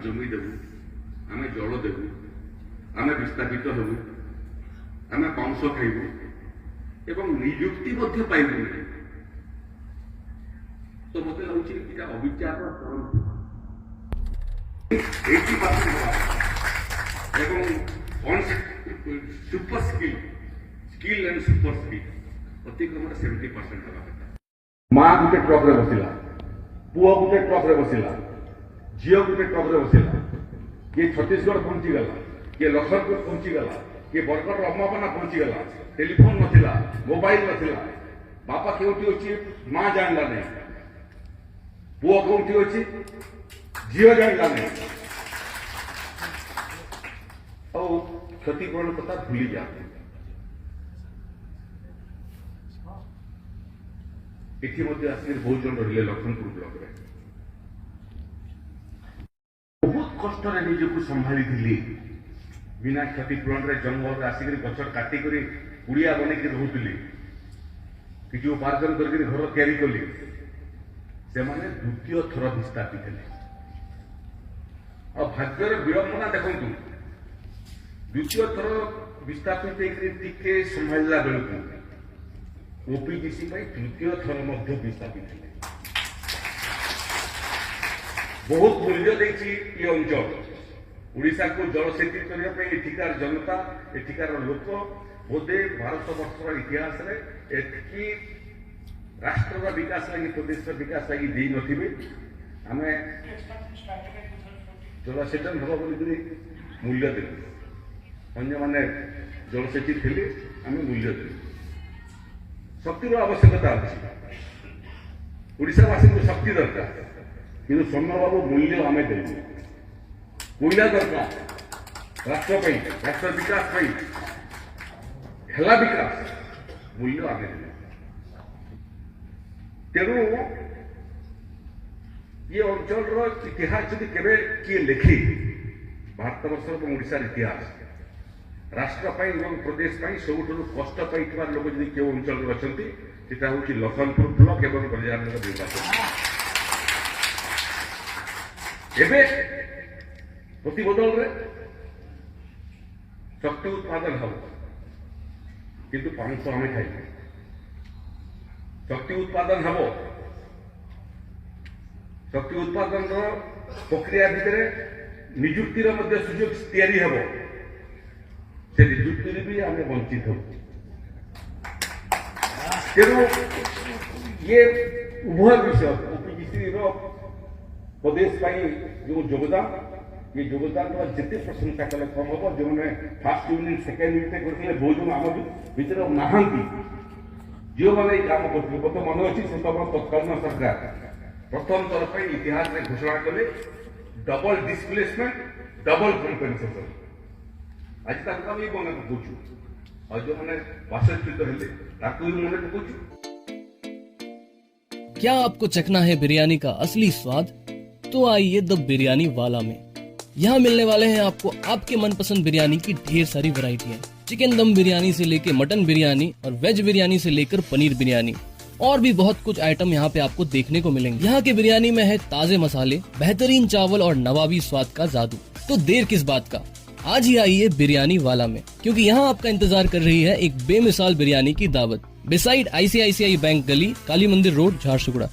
जमी देवु आम जल देवु आम विस्थापित हेबु आम पाउंस खाइबु एवं नियुक्ति पाइबु नहीं। तो मत लगुच अविचार 80% super skill and super skill अतिक्रम 70% माँ गोटे ट्रक रे बसिला पुओ गोटे ट्रक रे बसिला झील गोटे ट्रक रे बसिला किए छत्तीसगढ़ पहुंची गला किए लखनपुर पहुंची गला किए बरगढ़ अम्मापना पहुंची गला टेलीफोन नथिला मोबाइल नथिला बापा केउठी अछि माँ जानला नहीं पुओ केउठी अछि झील जानला नहीं और क्षतिपूरण कथा भूली जाते एठी मध्य आसिक बहुत जन रहिले लखनपुर ब्लॉक रे बहुत कष्ट रे निजको संभाली दिली बिना क्षतिपूरण रे जंगल रे आसिक गछ काटी करी कुड़िया बने के रहउतली कि जो उपार्जन करके घर तैयारी कली से माने द्वितीय थर विस्थापित हेले और भाग्यर विडंबना देखंतु द्वितीय थर विस्थापित टिके संभाला बेलू ओपीडीसी तृतीय थर विस्थापित है बहुत मूल्य देखी ये अंचल ओडिशा को जलसेचित करने एठिकार जनता एठिकार लोक बोधे भारत वर्षर इतिहास रे एठिकी राष्ट्र विकास लगी प्रदेश विकास लगी दे नथिबे आमे जलसेचन हम बोली मूल्य देलु अन्य माने जलसेचित थे आम मूल्य देलु शक्तिर आवश्यकता अच्छी ओडिशावासी को शक्ति दरकार किंतु सोमर बाबू मूल्य आम देलु कोयला दरकार राष्ट्र विकास हेला विकास मूल्य आम देलु तेणु ये अंचल इतिहास जदि केबे किए लिखी भारतवर्ष और ओडिशार इतिहास राष्ट्र प्रदेश सब कष्ट पाई लोक जब क्यों अंचल अच्छा हूँ लखनपुर ब्लॉक एवं गंजाम निर्वाचन एवं प्रतिबदल शक्ति उत्पादन हम किंतु 500 आम खाई शक्ति उत्पादन हम शक्ति उत्पादन प्रक्रिया भितर निजुक्तिर सुजोग तैयारी हम से निजुक्ति भी आम वंचित हो तेणु ये उभय विषय ओपीडीसी प्रदेश जो योगदान ये योगदान जिते प्रशंसा कले कम हम जो मैंने फास्ट यूनिट सेकेंड यूनिट करते बहुत जन आम भर नहांती जो मैंने काम करते मत मन अच्छी से तत्कालीन सरकार प्रथम थर पर इतिहास में घोषणा कले डबल डिस्प्लेसमेंट डबल कंपेनसेशन आज तक आम ये मन पकाऊ और जो मैंने बासच्युत हेले भी मन पकाऊ। क्या आपको चखना है बिरयानी का असली स्वाद? तो आइए द बिरयानी वाला में। यहाँ मिलने वाले हैं आपको आपके मनपसंद बिरयानी की ढेर सारी वैरायटियाँ। चिकन दम बिरयानी से लेकर मटन बिरयानी और वेज बिरयानी से लेकर पनीर बिरयानी और भी बहुत कुछ आइटम यहाँ पे आपको देखने को मिलेंगे। यहाँ की बिरयानी में है ताजे मसाले, बेहतरीन चावल और नवाबी स्वाद का जादू। तो देर किस बात का, आज ही आइए बिरयानी वाला में, क्योंकि यहाँ आपका इंतजार कर रही है एक बेमिसाल बिरयानी की दावत बिसाइड ICICI बैंक गली, काली मंदिर रोड, झारसुगुड़ा।